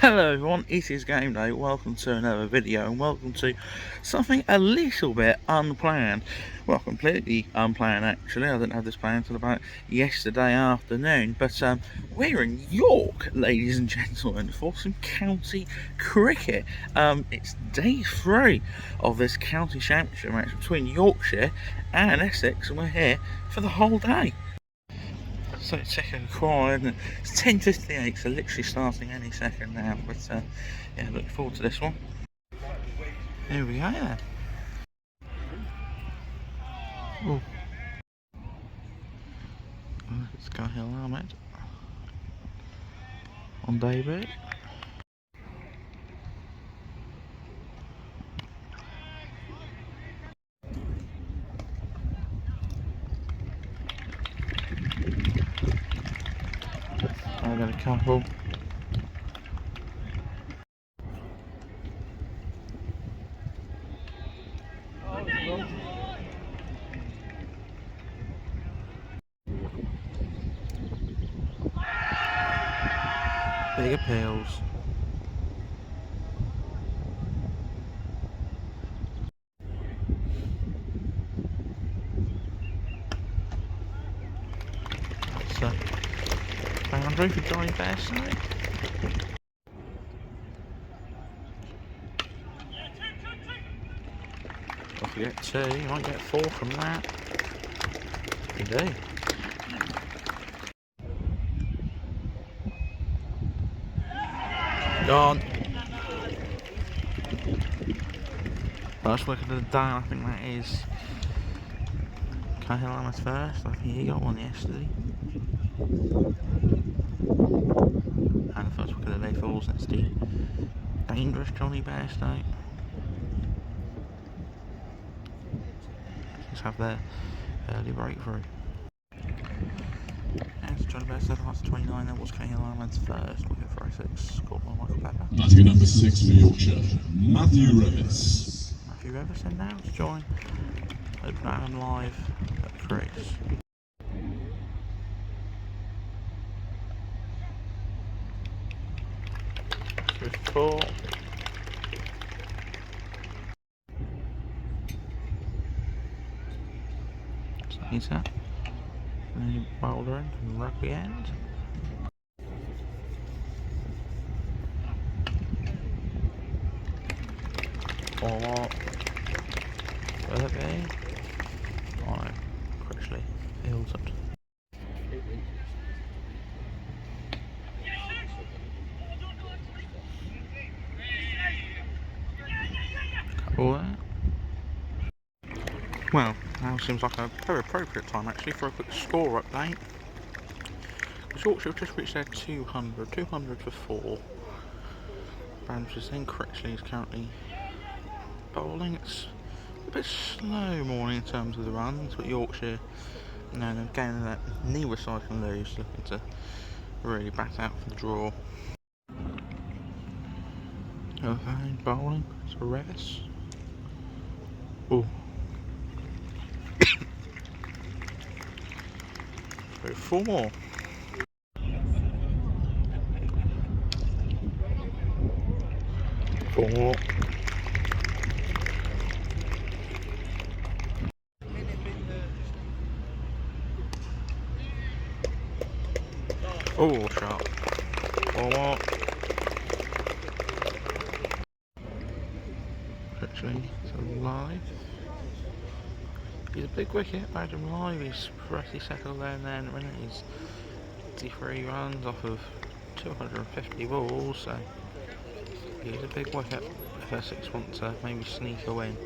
Hello everyone, it is Gameday. Welcome to another video and welcome to something a little bit unplanned. Well, completely unplanned actually. I didn't have this planned until about yesterday afternoon. But we're in York, ladies and gentlemen, for some county cricket. It's day 3 of this county championship match between Yorkshire and Essex, and we're here for the whole day. So it's second call, and it's 10:58, so literally starting any second now. But yeah, looking forward to this one. Here we go then. Oh, it's Cahill Ahmed on debut. I've got a couple. Big appeals. So, boundary for Johnny Bearside. If you get 2, you might get 4 from that. You do. Gone. First wicket of the day, I think that is Cahill Ahmed's first. I think he got one yesterday. And the first wicket of the day falls next to dangerous Johnny Bearside. Let's have their early breakthrough. As Johnny Bearside last 29, that was Cahill Ahmed's first wicket for Essex, scored by Michael Pepper. Batting number 6 for Yorkshire, Matthew REVIS. Matthew REVIS in now to join Open Adam live at the crease. With 4. So he's that. And then bowler end and rugby end. Or what? Rugby. Oh no, Critchley. Fields up. Couple there. Well, now seems like a very appropriate time actually for a quick score update. Yorkshire have just reached their 200 for 4. Boundaries then. Critchley is currently bowling. It's a bit slow morning in terms of the runs, but Yorkshire, you know, they're gaining that knee recycling loose, looking to really bat out for the draw. Okay, bowling, so REVIS. Oh. So 4 more. Four. Oh, sharp. 4 more. Actually, so live. He's a big wicket, bad him live. He's pretty settled down there, and he's 53 runs off of 250 balls, so he's a big wicket if Essex want to maybe sneak a win.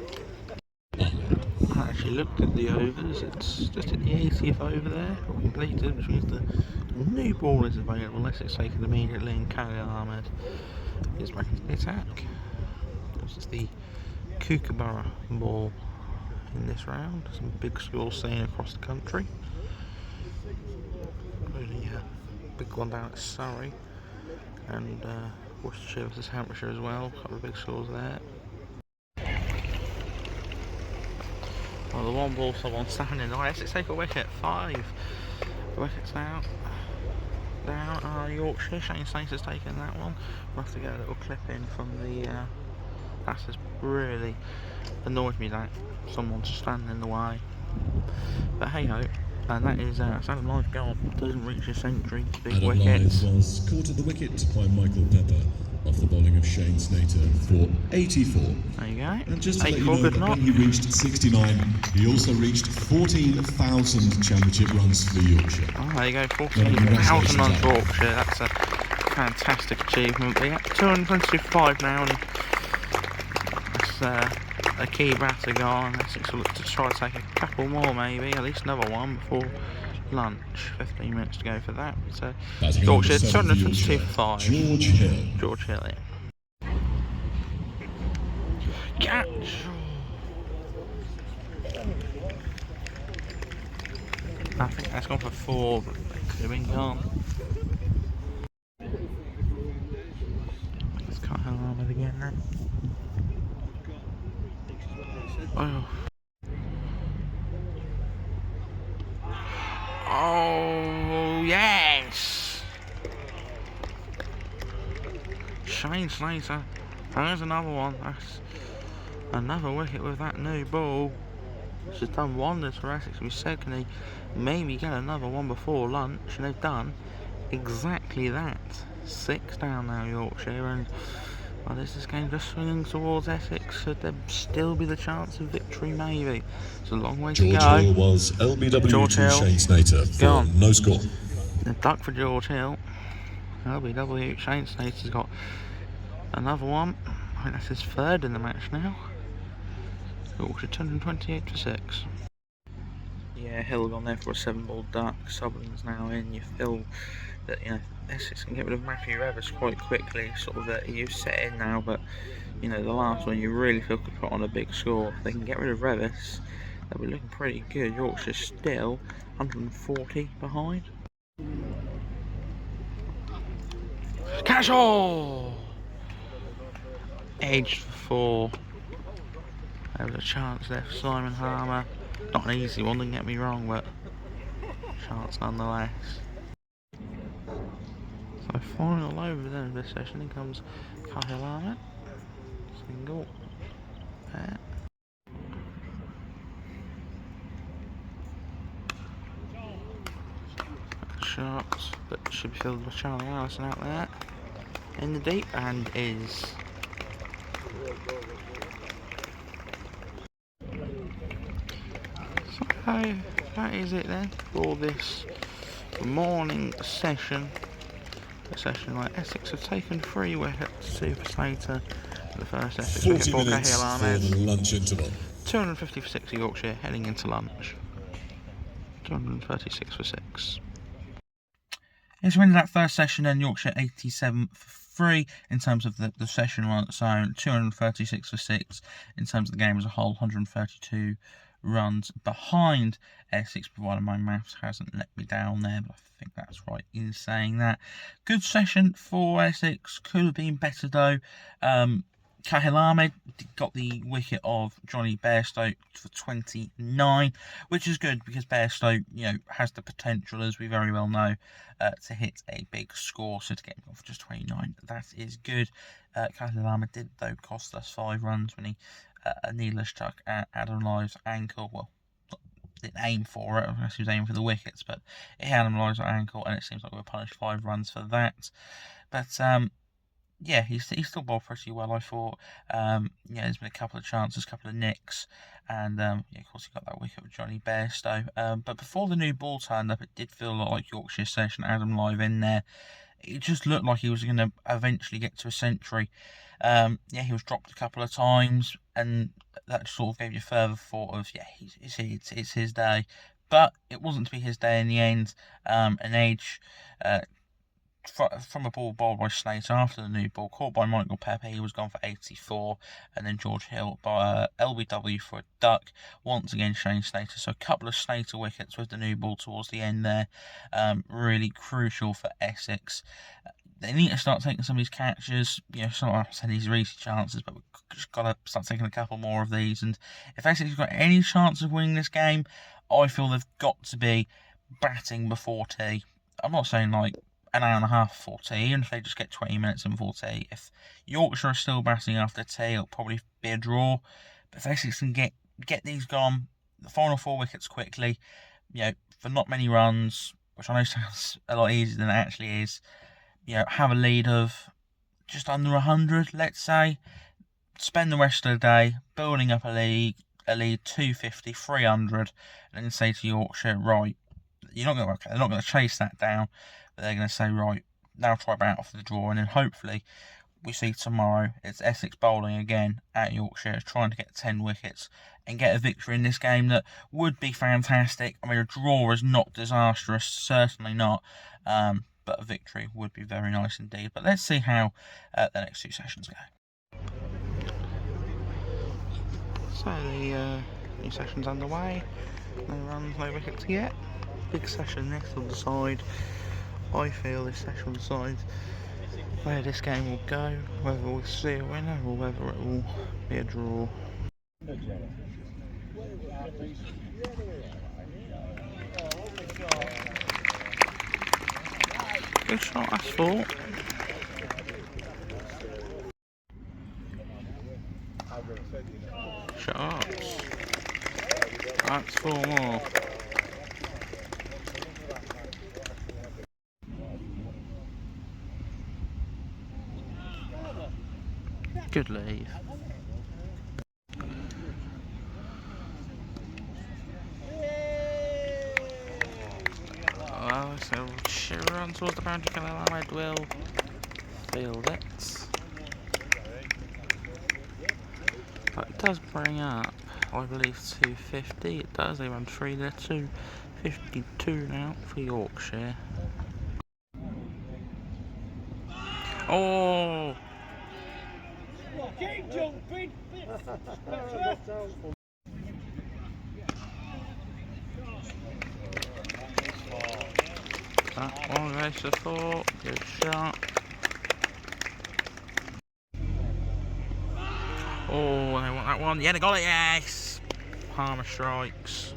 I actually looked at the overs, it's just at the 80th over there, completed, which means the new ball is available. Essex taken immediately, and Cahill Ahmed is back into the attack. This is the Kookaburra ball in this round. Some big scores seen across the country. Really big one down at Surrey, and Worcestershire versus Hampshire as well. A couple of big scores there. Well, the one ball, someone standing. Essex take a wicket. 5 wickets now. down Yorkshire. Shane Slater's taken that one. We'll have to get a little clip in from the. That's just really annoyed me that someone's standing in the way. But hey ho, and that is Adam Live gone. Doesn't reach a century. Big Adam wickets. Live was caught at the wicket by Michael Pepper off the bowling of Shane Slater for 84. There you go. And just to let you 84, know good that knock. when he reached 69, he also reached 14,000 championship runs for Yorkshire. Oh, there you go, 14,000 runs for Yorkshire. That's a fantastic achievement. But yeah, 225 now, and that's a key batter gone. Essex will look to try to take a couple more, maybe, at least another one before lunch. 15 minutes to go for that. So Yorkshire 222 for 5. George Hill. George Hill. Catch. I think that's gone for 4, but it could have been gone. Let's cut her arm with again then. Oh. Oh, yes! Shane Slater. There's another one. That's another wicket with that new ball. She's done wonders for Essex. We said, can he maybe get another one before lunch? And they've done exactly that. 6 down now, Yorkshire, and well, is this game just swinging towards Essex? Should there still be the chance of victory? Maybe. It's a long way to go. George Hill was LBW George to Hill. Shane Slater for no score. The duck for George Hill. LBW. Shane Slater's got another one. I think that's his 3rd in the match now. Yorkshire 228 for 6. Yeah, Hill gone there for a 7-ball duck. Sutherland's now in. You feel that, you know, Essex can get rid of Matthew Revis quite quickly. Sort of that you've set in now, but you know, the last one you really feel could put on a big score. If they can get rid of Revis, they'll be looking pretty good. Yorkshire still 140 behind. Casual! Edged for 4. There was a chance there for Simon Harmer. Not an easy one, don't get me wrong, but chance nonetheless. So final over then of this session, in comes Kyle Ahmed. Single. There. Shots, but should be filled with Charlie Allison out there. In the deep, and is. So that is it then for this morning session. A session where Essex have taken 3 wickets, 2 for Slater. The first Essex wicket for Cahill Ahmed. For the lunch interval. 250 for 6 for Yorkshire heading into lunch. 236 for 6. Yes, we ended that first session then. Yorkshire 87 for 3 in terms of the session on its own. 236 for 6 in terms of the game as a whole. 132 runs behind Essex, provided my maths hasn't let me down there, but I think that's right in saying that. Good session for Essex. Could have been better though. Cahill Ahmed got the wicket of Johnny Bairstow for 29, which is good because Bairstow, you know, has the potential, as we very well know, to hit a big score. So to get him off for just 29, that is good. Cahill Ahmed did though cost us 5 runs when he needless struck at Adam Live's ankle. Well, didn't aim for it, unless he was aiming for the wickets, but it had Adam Live's ankle, and it seems like we were punished 5 runs for that. But yeah, he's still bowled pretty well, I thought. Yeah, there's been a couple of chances, a couple of nicks, and yeah, of course he got that wicket with Johnny Bairstow. But before the new ball turned up, it did feel like Yorkshire session, Adam Live in there. It just looked like he was going to eventually get to a century. Yeah, he was dropped a couple of times, and that sort of gave you further thought of, yeah, it's his day. But it wasn't to be his day in the end. An edge from a ball bowled by Slater after the new ball, caught by Michael Pepper, he was gone for 84, and then George Hill by LBW for a duck. Once again, Shane Slater. So a couple of Slater wickets with the new ball towards the end there. Really crucial for Essex. They need to start taking some of these catches. You know, some of these are easy chances, but we've just got to start taking a couple more of these. And if Essex has got any chance of winning this game, I feel they've got to be batting before tea. I'm not saying like an hour and a half for tea, and if they just get 20 minutes in for tea. If Yorkshire are still batting after tea, it'll probably be a draw. But if Essex can get these gone, the final 4 wickets quickly, for not many runs, which I know sounds a lot easier than it actually is, have a lead of just under 100, let's say. Spend the rest of the day building up a lead 250, 300, and then say to Yorkshire, right, they're not going to chase that down, but they're going to say, right, now try bat off the draw, and then hopefully we see tomorrow it's Essex bowling again at Yorkshire, trying to get 10 wickets and get a victory in this game that would be fantastic. I mean, a draw is not disastrous, certainly not, but a victory would be very nice indeed. But let's see how the next 2 sessions go. So the new session's underway. No runs, no wickets yet. Big session next will decide. I feel this session will decide where this game will go, whether we'll see a winner or whether it will be a draw. Good shot, that's 4. Shots. That's 4 more. Good leave. Oh, so she'll run towards the boundary, can I will field it. But it does bring up, I believe, 250. It does, they run 3 there, 252 now for Yorkshire. Oh! Keep jumping! That one goes to 4. Good shot. Oh, they want that one. Yeah, they got it, yes! Palmer strikes.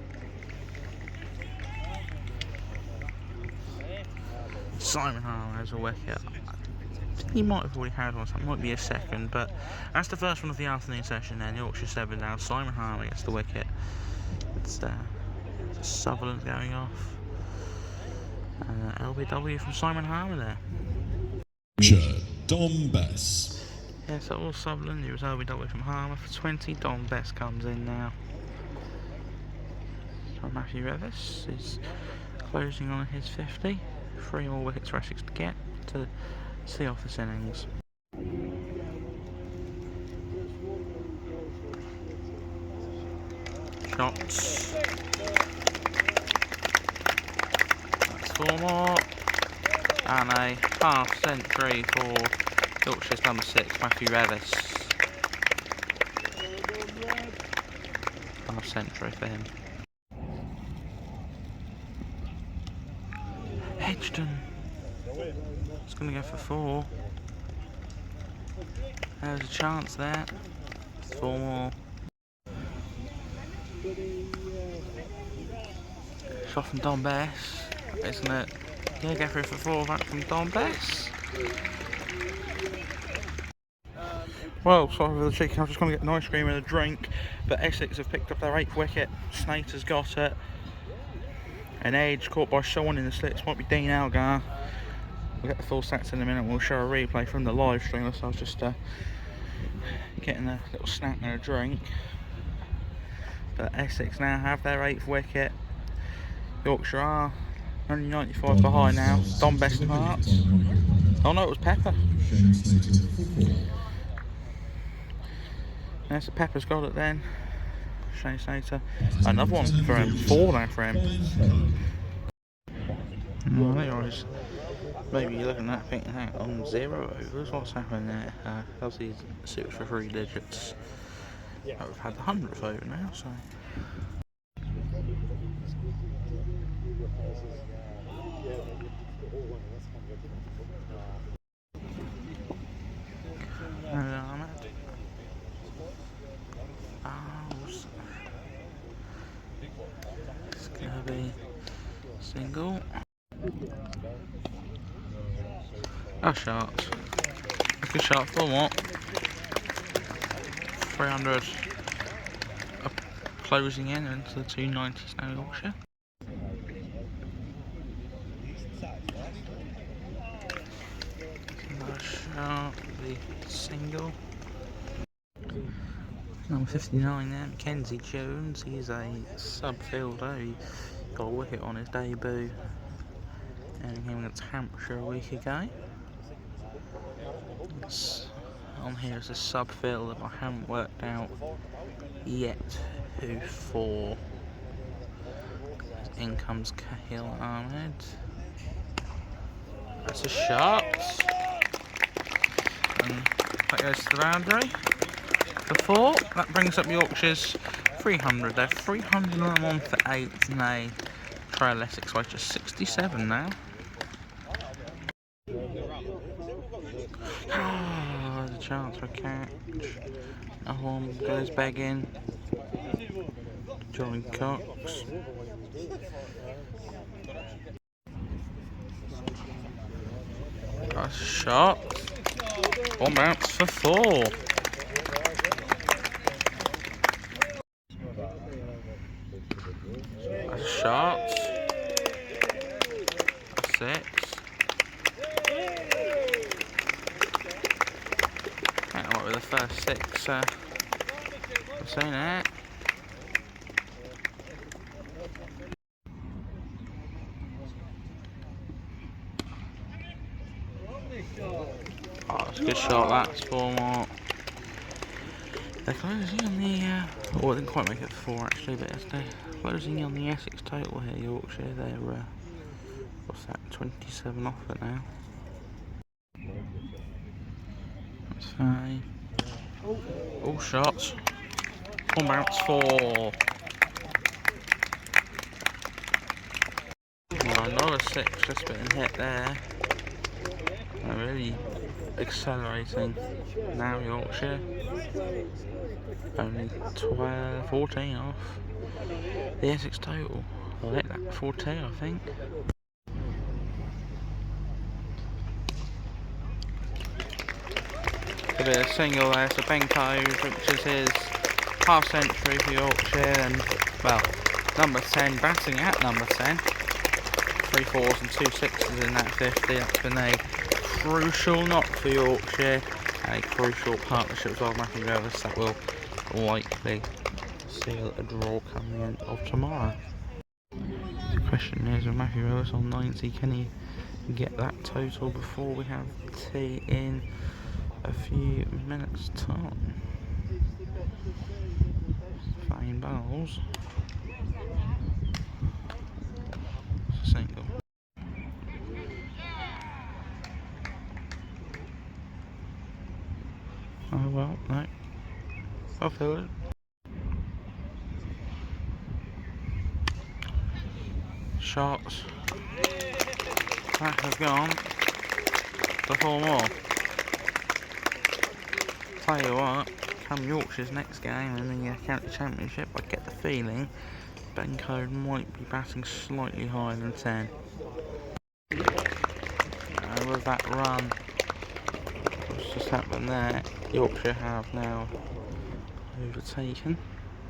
Simon Harmer has a wicket. I think he might have already had one, so it might be a second, but that's the first one of the afternoon session then. Yorkshire 7 down. Simon Harmer gets the wicket. It's Sutherland going off. LBW from Simon Harmer there. Yorkshire, Dom Bess. Yeah, so all Sutherland, it was LBW from Harmer for 20. Don Bess comes in now. So Matthew Revis is closing on his 50. 3 more wickets for Essex to get to see off this innings. Shots. That's 4 more. And a half century for Yorkshire's number 6, Matthew Revis. Half century for him. Edgton. It's going to go for 4. There's a chance there. 4 more. Shot from Don Bess, isn't it? Yeah, go for it for 4 back from Don Bess. Well, sorry for the cheeky, I'm just going to get an ice cream and a drink, but Essex have picked up their 8th wicket. Snater's got it. An edge caught by someone in the slits, might be Dean Algar. We'll get the full stats in a minute, we'll show a replay from the live stream, so I was just getting a little snack and a drink. But Essex now have their 8th wicket. Yorkshire are only 95 behind now. Don Best marks. Oh no, it was Pepper. Yeah, so Pepper's got it then. Shane Slater. Another one for him. 4 now for him. Well, I think I was maybe looking at thinking, hang on, 0 overs. What's happening there? Obviously, 6 for 3 digits. We've had the 100th over now, so. It's going to be single. Oh, shots. Good shot for what? 300 closing in into the 290s now, Yorkshire. Another shot, the single. Number 59 there, Mackenzie Jones. He's a sub fielder. He got a wicket on his debut and he came against Hampshire a week ago. It's on here as a sub fielder, but I haven't worked out yet who for. In comes Kahil Ahmed. That's a shot. And that goes to the boundary. For 4. That brings up Yorkshire's 300. They're 301 for 8 and they trail Essex by just 67 now. There's a chance for a catch. Another one goes begging. John Cox. That's a shot. One bounce for 4. That's a shot. That's 6. That might be the first 6. I've seen it. Oh, it's a good shot, that's 4 more. They're closing on the, oh, I didn't quite make it 4 actually, but they're closing on the Essex total here, Yorkshire. They're, what's that, 27 off it now. That's 5. All shots. 1 bounce, 4. Well, another 6 just been hit there. They're really accelerating now, Yorkshire. Only 12, 14 off the Essex total. I'll hit that 14, I think. A bit of single there, so Ben Coad, which is his half century for Yorkshire, and well, number 10, batting at number 10. 3 4s and 2 6s in that 50. That's been a crucial knock for Yorkshire, and a crucial partnership as well with Matthew REVIS that will likely seal a draw come the end of tomorrow. The question is, with Matthew REVIS on 90, can he get that total before we have tea in a few minutes time? Fine bowls. Single. Oh well, no. I'll feel it. Shots. That has gone for 4 more. Tell you what, come Yorkshire's next game in the county championship, I get the feeling Ben Coad might be batting slightly higher than 10. And with that run, what's just happened there, Yorkshire have now overtaken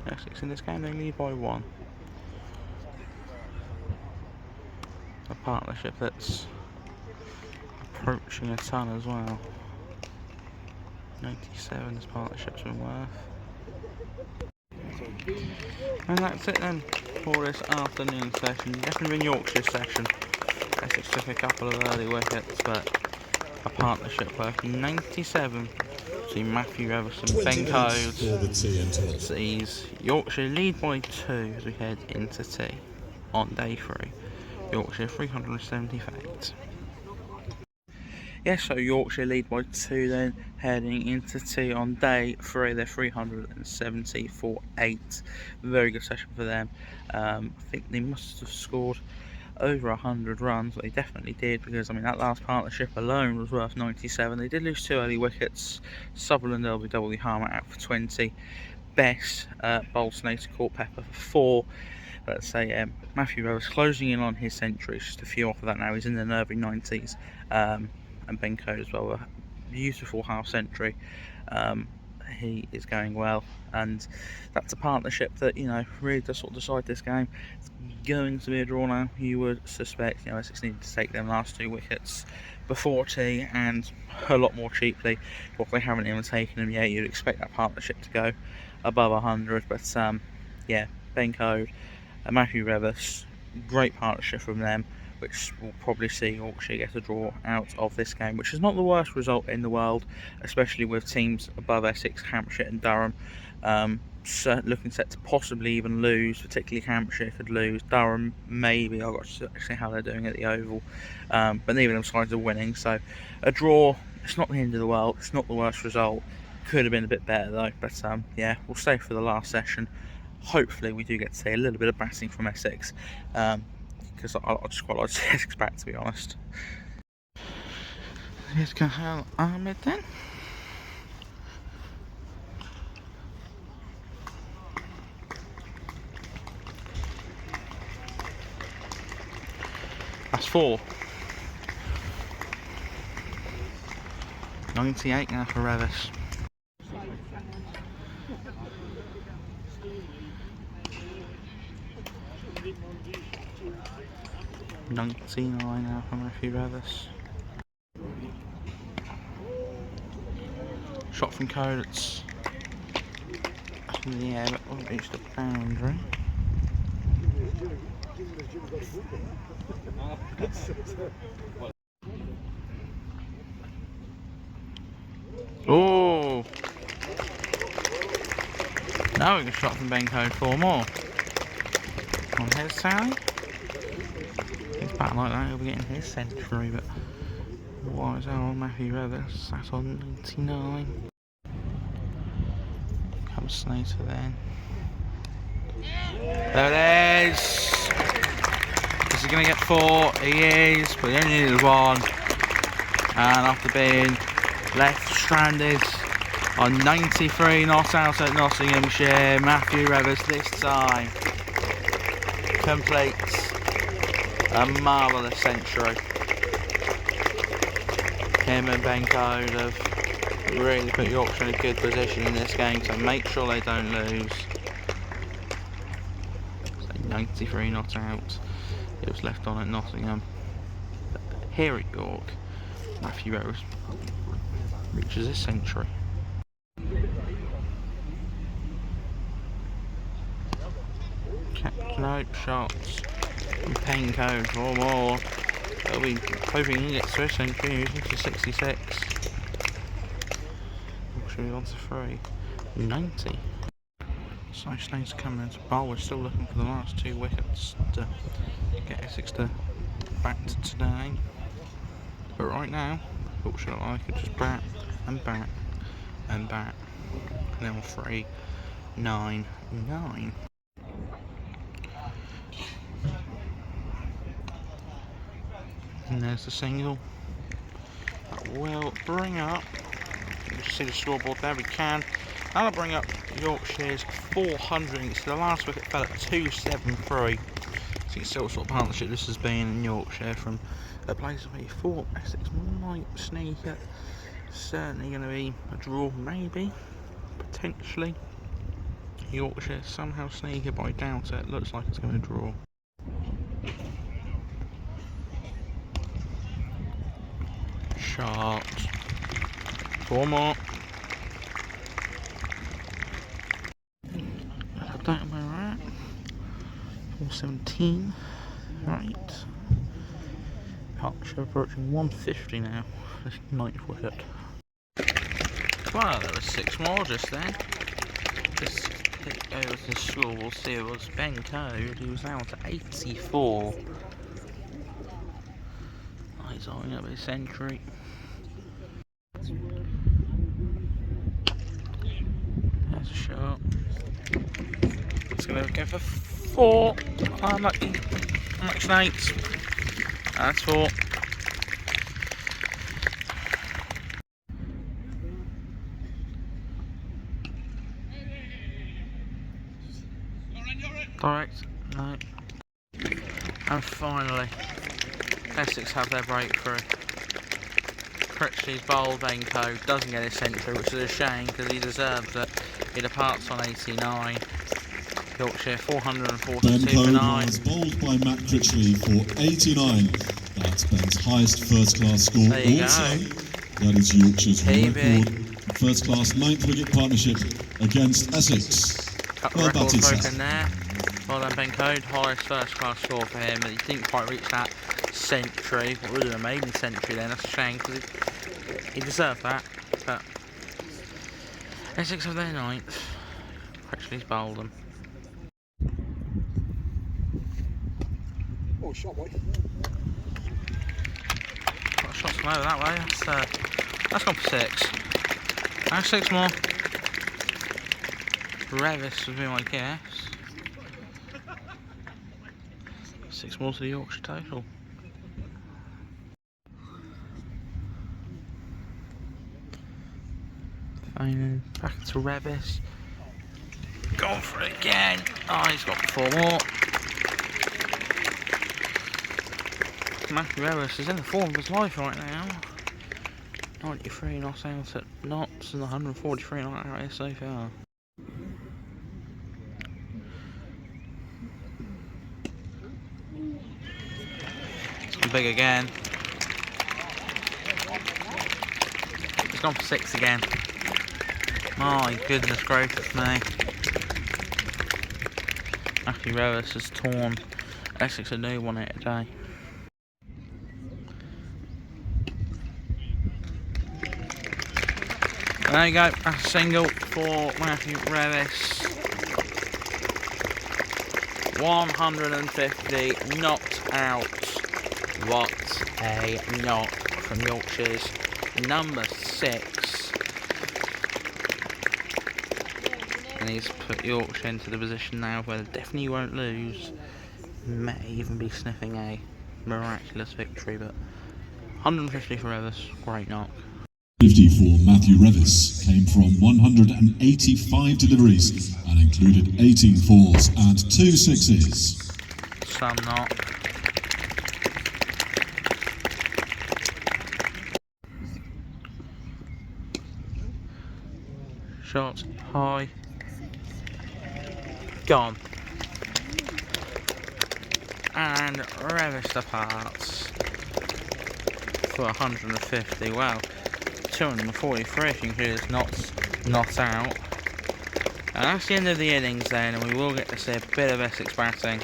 Essex in this game. They lead by 1. A partnership that's approaching a ton as well. 97 this partnership's been worth. And that's it then for this afternoon session. Definitely been Yorkshire's session. Essex took a couple of early wickets, but a partnership worth 97 between Matthew REVIS and Ben Coad sees Yorkshire lead by 2 as we head into tea on day 3. Yorkshire 378. Yes, so Yorkshire lead by 2 then heading into tea on day 3. They're 370 for 8. Very good session for them. I think they must have scored over 100 runs, but they definitely did, because I mean that last partnership alone was worth 97. They did lose 2 early wickets. Sutherland, LBW, Harmer out for 20. Bess, Bolsonator, caught Pepper for 4. Let's say Matthew REVIS closing in on his century. Just a few off of that now. He's in the nervy 90s. and Ben COAD as well. A beautiful half century. He is going well, and that's a partnership that, you know, really does sort of decide this game. It's going to be a draw now. You would suspect, you know, Essex needed to take them last 2 wickets before tea, and a lot more cheaply. But they haven't even taken them yet. You'd expect that partnership to go above 100, but yeah, Ben COAD, Matthew REVIS, great partnership from them, which will probably see Yorkshire get a draw out of this game, which is not the worst result in the world, especially with teams above Essex, Hampshire and Durham so looking set to possibly even lose. Particularly Hampshire could lose, Durham maybe. I've got to see how they're doing at the Oval, but neither of them sides are winning, so a draw, it's not the end of the world, it's not the worst result. Could have been a bit better though, but yeah, we'll stay for the last session. Hopefully we do get to see a little bit of batting from Essex, because I just quite like to see Essex back, to be honest. Here's Kahal Ahmed then. That's 4. 98 now for REVIS. $99 now for Matthew REVIS. Shot from COAD, it's up in the air but won't reach the boundary. Oh! Now we got a shot from Ben COAD, 4 more. On his tally. It's back like that, he'll be getting his century, but what is that on Matthew REVIS? That's on 99. Comes Slater then. There it is! Is he going to get 4? He is, but he only needed 1. And after being left stranded on 93 not out at Nottinghamshire, Matthew REVIS this time completes a marvellous century. Him and Ben COAD have really put Yorkshire in a good position in this game, so make sure they don't lose. So 93 not out. It was left on at Nottingham. Here at York, Matthew REVIS reaches his century. Captain Hope shots from Ben COAD, 4 more. They'll be hoping he gets to his century, moving to 66. Should on to 3. 90. So Snake's coming into bowl. We're still looking for the last 2 wickets to get Essex back to today. But right now, Yorkshire look like it just bat and bat and bat. And then on 3, 9, 9. And there's the single. That will bring up, you can see the scoreboard there, we can. That'll bring up Yorkshire's 400. So the last wicket fell at 273. So you can see what sort of partnership this has been in Yorkshire, from a place where you thought Essex might sneak it. Certainly going to be a draw, maybe, potentially. Yorkshire somehow sneak it, but I doubt it. Looks like it's going to draw. Shot. 4 more. I don't know where we're at. 417. Right. Yorkshire approaching 150 now. This 9th wicket. Well, there was 6 more just then. Just click over to the score. We'll see it was Ben COAD, who was now to 84. He's eyeing up his century. There's a shot. It's going to go for 4. Unlucky. Unlucky 8. That's 4. Direct. No. And finally, Essex have their breakthrough. Critchley's bowled Benko, doesn't get his century, which is a shame because he deserves it. He departs on 89. Yorkshire 442 for 9. Was bowled by Matt Critchley for 89. That's Ben's highest first-class score. There you Also, go. that is Yorkshire's PB. record first-class 9th wicket partnership against Essex. Couple Well of records batted, broken there. Well done, Benko. Highest first-class score for him, but he didn't quite reach that century. What would have been a maiden century then? That's a shame because he deserved that. But Essex have their 9th. Critchley's bowled them. Oh, shot, boy. Got shots from over that way. That's gone for 6. That's 6 more. Revis would be my guess. 6 more to the Yorkshire total. Fine, back to Revis. Gone for it again. Oh, he's got 4 more. Matthew Revis is in the form of his life right now. 93 not out at knots and 143 not out here so far. It's gone big again. It's gone for 6 again. My goodness gracious me. Matthew Revis has torn Essex a new one here today. There you go, a single for Matthew Revis. 150 not out. What a knock from Yorkshire's number 6. And he's put Yorkshire into the position now where they definitely won't lose. May even be sniffing a miraculous victory, but 150 for Revis, great knock. 50 for Matthew Revis came from 185 deliveries and included 18 fours and 2 sixes. Some knock. Shot high. Gone. And Revis departs for 150. Wow. 243 if you include his not out. And that's the end of the innings then, and we will get to see a bit of Essex batting.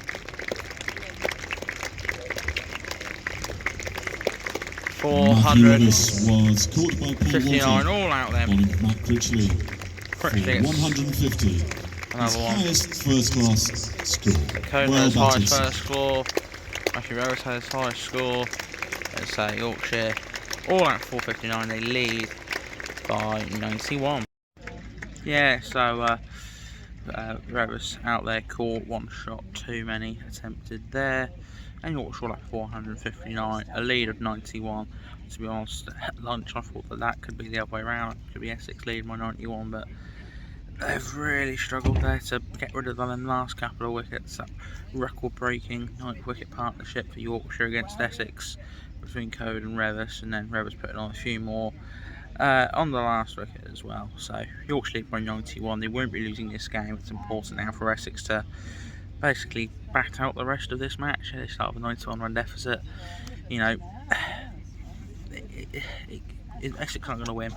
459 was caught by Paul all out then. Matt Critchley for Critchley 150. another His one. highest first-class score. COAD Well has batted, highest sir. first score. Matthew Revis has highest score. Let's say Yorkshire all out 459. They lead by 91. Yeah, so Revis out there caught 1 shot too many attempted there, and Yorkshire all at 459, a lead of 91. To be honest, at lunch I thought that could be the other way around. It could be Essex lead by 91, but they've really struggled there to get rid of them last couple of wickets. That record-breaking 9th wicket partnership for Yorkshire against Essex between COAD and Revis, and then Revis putting on a few more on the last wicket as well. So Yorkshire lead by 91. They won't be losing this game. It's important now for Essex to basically bat out the rest of this match. They start with a 91-run deficit. You know, Essex aren't going to win.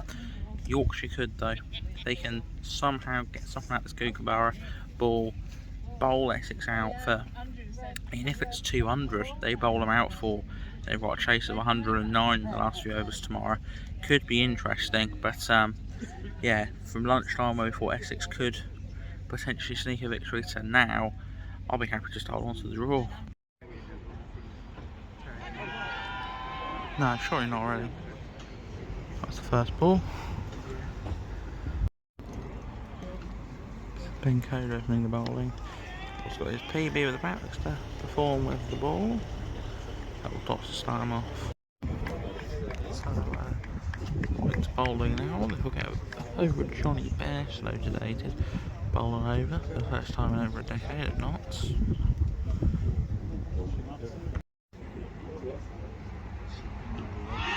Yorkshire could though. They can somehow get something out of this Kookaburra ball, bowl Essex out for. I mean, if it's 200, they bowl them out for. They've got a chase of 109 in the last few overs tomorrow. Could be interesting, but yeah, from lunchtime where we thought Essex could potentially sneak a victory to now, I'll be happy just to hold on to the draw. No, surely not really. That's the first ball. Benko opening the bowling. He's got his PB with the bat, looks to perform with the ball. Couple dots to start him off. So, it's bowling now. We'll get over Johnny Bear, slow sedated. Bowling over for the first time in over a decade at knots.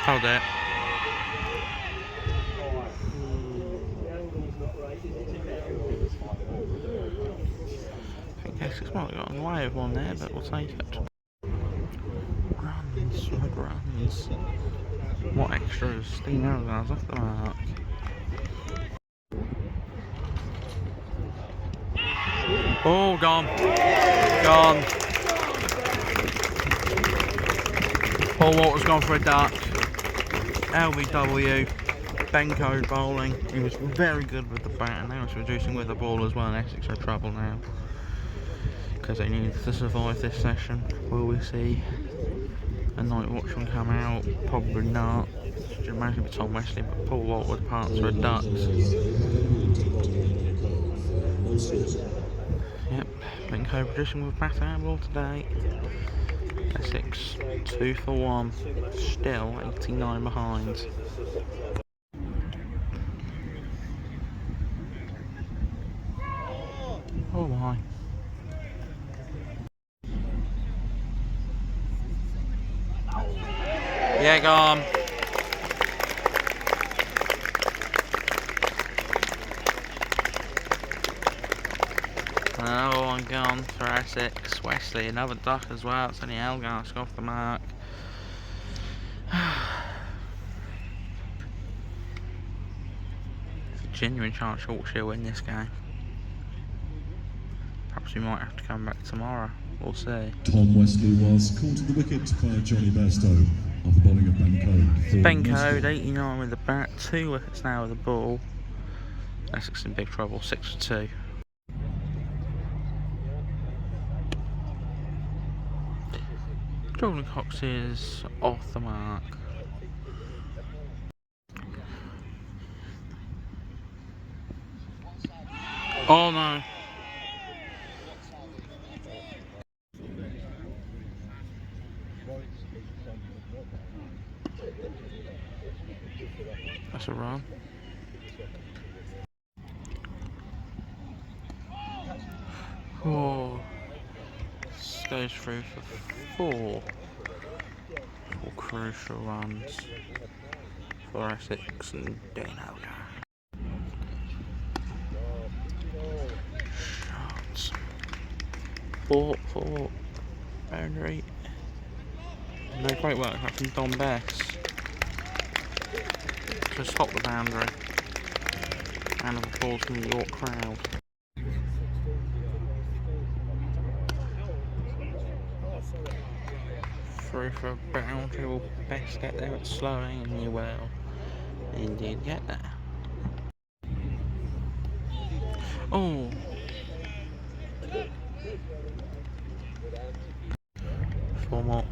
Hold it. Essex might have got in the way of one there, but we'll take it. Runs, red runs. What extras? Steam Arrow's off the mark. Oh, gone. Gone. Paul Walker's gone for a duck. LBW. Benko bowling. He was very good with the bat, and now he's reducing with the ball as well, and Essex are in trouble now. Because they need to survive this session. Will we see a night watchman come out? Probably not. Should imagine it's Tom Wesley, but Paul Walker with parts for a ducks. Yep, Benko producing with bat handball today. Essex 2 for 1, still 89 behind. Oh my. Yeah, go on. Another one gone for Essex. Wesley, another duck as well. It's only Elgarsk off the mark. It's a genuine chance Yorkshire win this game. Perhaps we might have to come back tomorrow. We'll see. Tom Wesley was called to the wicket by Johnny Bairstow off the bowling of Benko. Benko, 89 with the bat, 2 wickets now with the ball. Essex in big trouble, 6 for 2. Jordan Cox is off the mark. Oh no. That's a run. Oh, this goes through for 4 crucial runs for Essex and Dean Elgar. Shots. 4 boundary. No great work from Don Bess to stop the boundary, and of applause from the York crowd. Through for a boundary. Will Bess get there at slowing, and you will indeed get there. Oh, 4 more.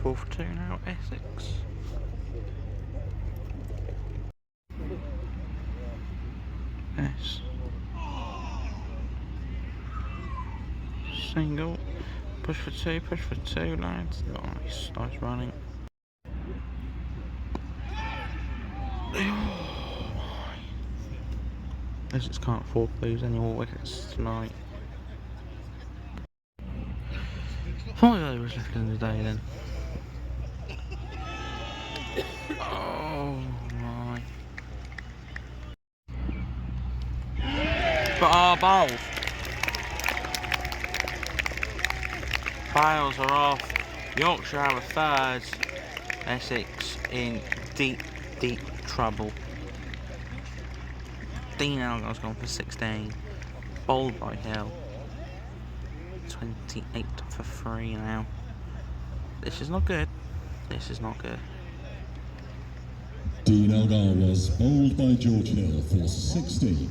4 for 2 now, Essex. Yes. Single. Push for 2, lads. Nice running. Oh my. Essex can't afford to lose any more wickets tonight. 5 overs left in the day then. Oh my. But our bowls. Bales are off. Yorkshire have a third. Essex in deep trouble. Dean Elgar's gone for 16. Bowled by Hill. 28 for 3 now. This is not good. This is not good. Dean Elgar was bowled by George Hill for 60.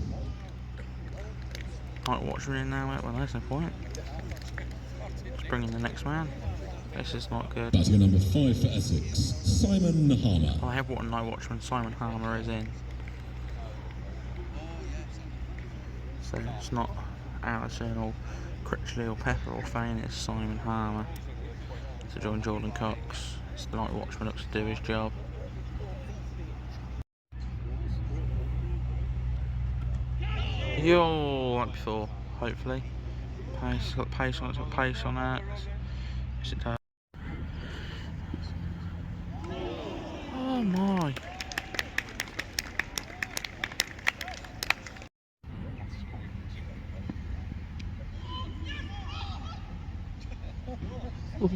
Right, watching in now. Well, there's no point. Just bring in the next man. This is not good. Batting at number 5 for Essex, Simon Harmer. I have what no watchman. Simon Harmer is in. So it's not Allison or Critchley or Pepper or Fane, it's Simon Harmer to join Jordan Cox. It's the night watchman looks to do his job. You're like before, hopefully. Pace, got pace on it, got pace on that. Yes, it does. Oh my.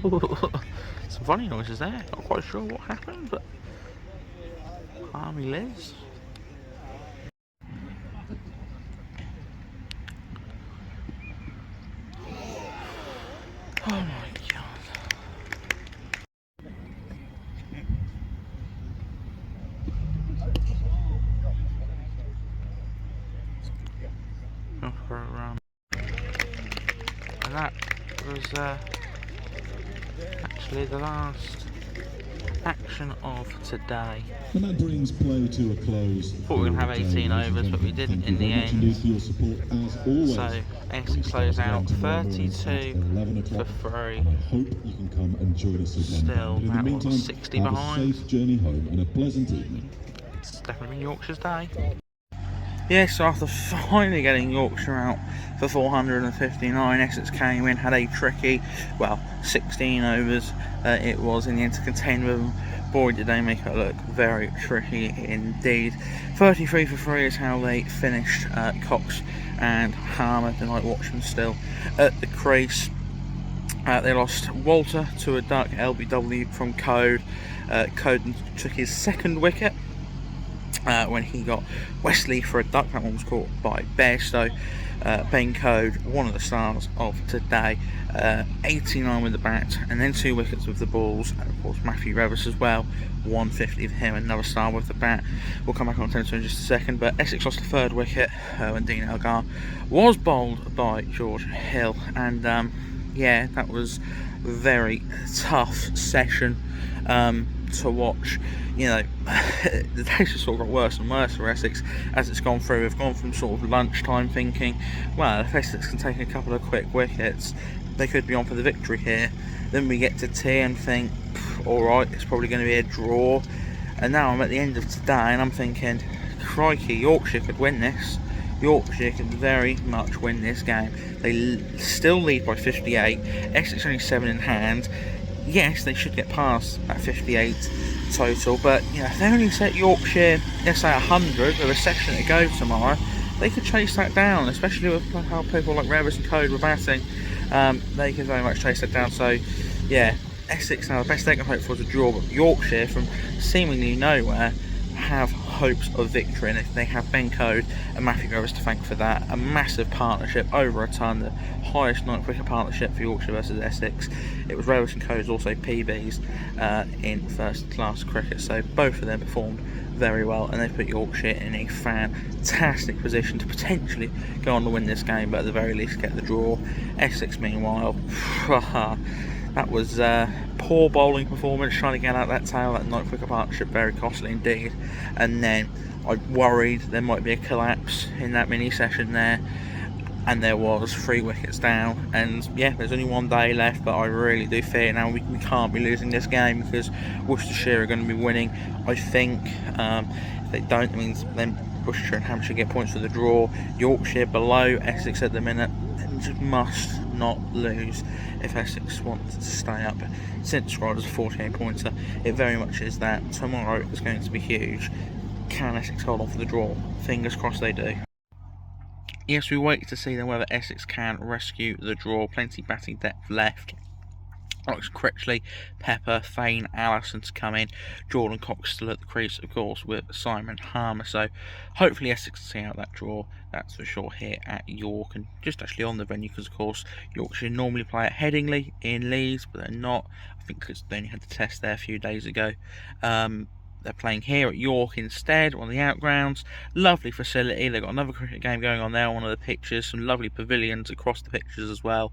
Some funny noises there. Not quite sure what happened, but Army Liz. Oh my god. Oh, for a run. And that was actually the last action of today. And that brings play to a close. Thought we were going to have 18 overs, but we didn't in the end. So Essex closed out 32 for 3. And I hope you can come and join us again. Still, But in the that meantime, was 60 have behind. a safe journey home and a pleasant evening. It's definitely been Yorkshire's day. Yes, so after finally getting Yorkshire out for 459, Essex came in, had a tricky, well, 16 overs it was in the end to contend with them. Boy, did they make it look very tricky indeed. 33 for 3 is how they finished. Cox and Harmer, the night watchman, still at the crease. They lost Walter to a duck, LBW from COAD. COAD took his second wicket when he got Wesley for a duck. That one was caught by Bairstow. Ben COAD, one of the stars of today, 89 with the bat, and then 2 wickets with the balls, and of course Matthew REVIS as well, 150 for him, another star with the bat. We'll come back on to in just a second, but Essex lost the 3rd wicket when Dean Elgar was bowled by George Hill, and yeah, that was a very tough session to watch. You know, the days just sort of got worse and worse for Essex as it's gone through. We've gone from sort of lunchtime thinking, well, if Essex can take a couple of quick wickets, they could be on for the victory here. Then we get to tea and think, alright, it's probably going to be a draw. And now I'm at the end of today and I'm thinking, crikey, Yorkshire could win this. Yorkshire can very much win this game. They still lead by 58. Essex only 7 in hand. Yes, they should get past that 58 total, but you know, if they only set Yorkshire, let's say 100 with a session to go tomorrow, they could chase that down, especially with how people like REVIS and COAD were batting. They could very much chase that down. So yeah, Essex now, the best they can hope for is a draw, but Yorkshire from seemingly nowhere have hopes of victory, and if they have Ben COAD and Matthew REVIS to thank for that. A massive partnership, over a ton, the highest 9th wicket partnership for Yorkshire versus Essex. It was REVIS and COAD also PBs in first class cricket, so both of them performed very well, and they put Yorkshire in a fantastic position to potentially go on to win this game, but at the very least get the draw. Essex meanwhile, that was poor bowling performance, trying to get out that tail, that 9th wicket partnership, very costly indeed. And then I worried there might be a collapse in that mini session there, and there was 3 wickets down. And yeah, there's only 1 day left, but I really do fear now we can't be losing this game, because Worcestershire are going to be winning. I think if they don't, it means then Worcestershire and Hampshire get points for the draw. Yorkshire below Essex at the minute, and just must not lose if Essex wants to stay up. Since described as a 48 pointer, it very much is that. Tomorrow is going to be huge. Can Essex hold on for the draw? Fingers crossed they do. Yes, we wait to see then whether Essex can rescue the draw. Plenty batting depth left. Alex Critchley, Pepper, Fane, Allison to come in. Jordan Cox still at the crease, of course, with Simon Harmer. So hopefully Essex can see out that draw, that's for sure, here at York. And just actually on the venue, because of course Yorkshire normally play at Headingley in Leeds, but they're not. I think because they only had the test there a few days ago. They're playing here at York instead, on the outgrounds. Lovely facility. They've got another cricket game going on there on one of the pitches. Some lovely pavilions across the pitches as well.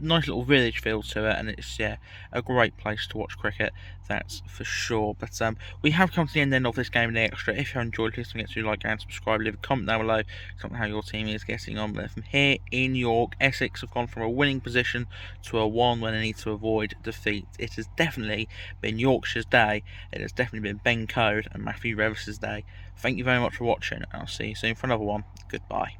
Nice little village feel to it, and it's, yeah, a great place to watch cricket, that's for sure. But we have come to the end then of this Gameday Extra. If you enjoyed, please don't forget to like and subscribe. Leave a comment down below, tell me how your team is getting on. But from here in York, Essex have gone from a winning position to a 1 when they need to avoid defeat. It has definitely been Yorkshire's day. It has definitely been Ben COAD and Matthew REVIS' day. Thank you very much for watching, and I'll see you soon for another one. Goodbye.